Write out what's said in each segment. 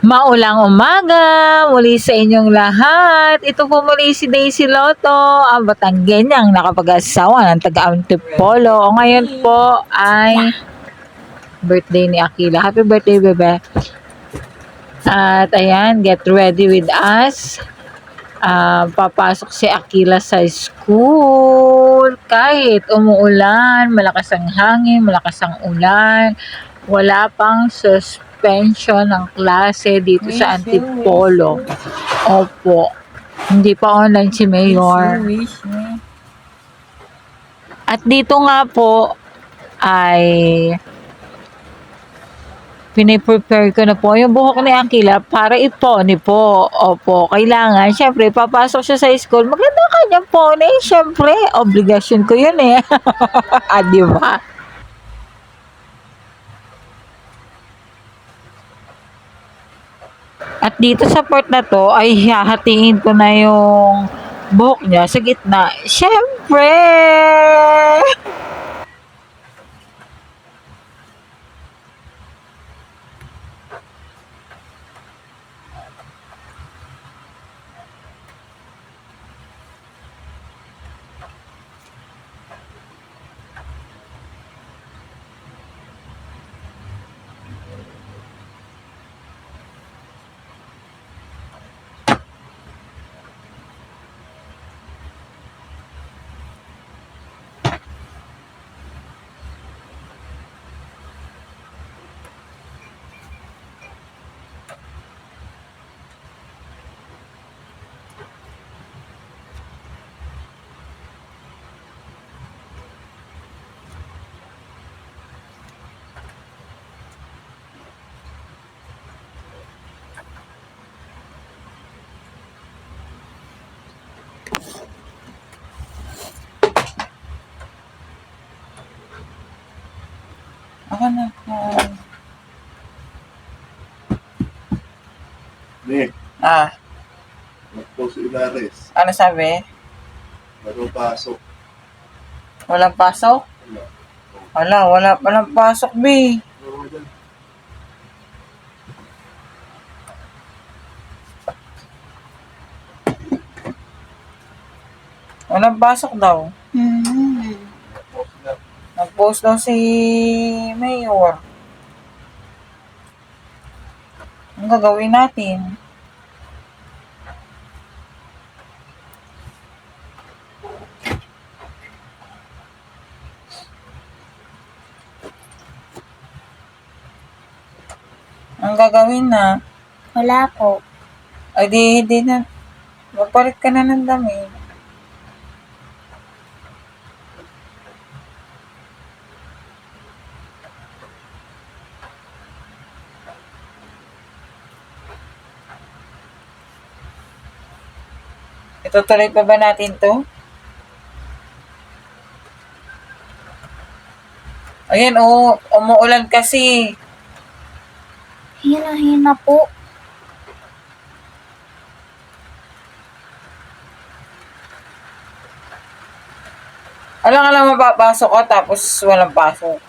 Maulang umaga muli sa inyong lahat. Ito po muli si Daisy Lotto, ang Batanggenyang nakapag-asawa ng taga-Antipolo. O ngayon po ay birthday ni Akila. Happy birthday, bebe. At ayan, get ready with us. Papasok si Akila sa school. Kahit umuulan, malakas ang hangin, malakas ang ulan, wala pang suspension ng klase dito sa Antipolo. Opo. Hindi pa online si Mayor. At dito nga po ay piniprepare ko na po yung buhok ni Akila para ipony po. Opo, kailangan. Siyempre, papasok siya sa school. Maganda kanyang pony. Siyempre, obligasyon ko yun eh. Di ba? At dito sa part na to ay hahatiin ko na yung buhok niya sa gitna. Siyempre! Ako na po. Nick, nagpost si Inares. Ano sabi? Walang pasok. Walang pasok? Walang pasok, B. Walang pasok daw. Nag-post daw si Mayor. Ang gagawin natin? Ang gagawin na? Wala po. Ay di na. Magpalit ka na ng damit. Itutuloy pa ba natin to? Ayan, umuulan kasi. Hina po. Alang mapapasok ka tapos walang pasok.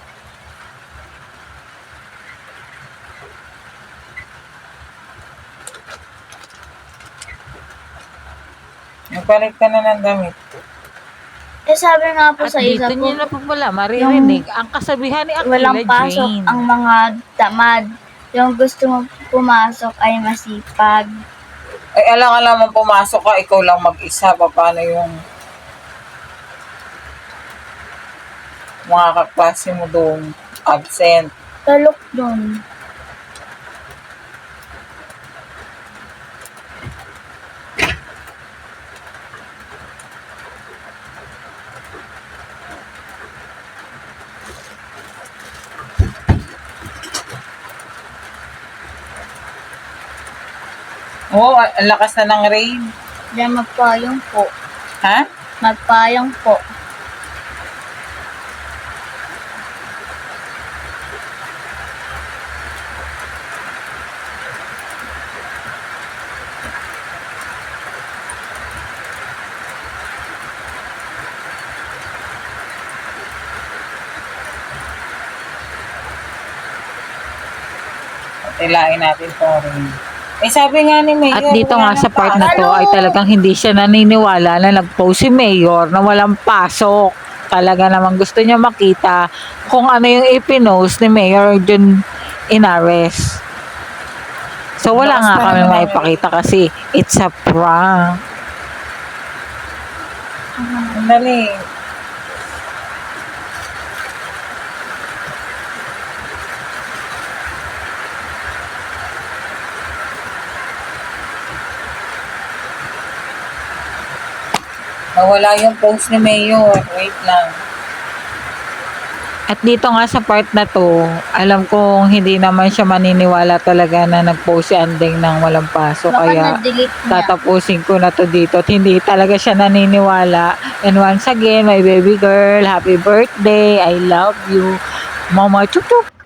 Magpalit ka na ng damit. Sabi nga po sa isa dito po, niyo na po pala maririnig ang kasabihan ni Akila walang pasok Jane. ang mga tamad. Yung gusto mo pumasok ay masipag. Ay, alang mo pumasok ka, ikaw lang mag-isa. Paano yung mga kaklase mo doon absent? Talok dun. Ang lakas na ng rain. Diyan magpayong po. Ha? Magpayong po. Tilain natin po rin. Eh sabi nga ni Mayor, At dito wala nga sa nang part na to pasok. ay talagang hindi siya naniniwala na nag-post si Mayor na walang pasok. Talaga naman gusto niya makita kung ano yung ipinost ni Mayor Jun Inares. So wala Lakas nga pa kami naman maipakita kasi it's a prank. Dali. Nawala yung post ni Mayor. Wait lang. At dito nga sa part na to, alam kong hindi naman siya maniniwala talaga na nag-post si Andeng ng walang pasok. Baka Kaya na-delete niya. tatapusin ko na to dito at hindi talaga siya naniniwala. And once again, my baby girl, happy birthday. I love you. Mama, chup chup.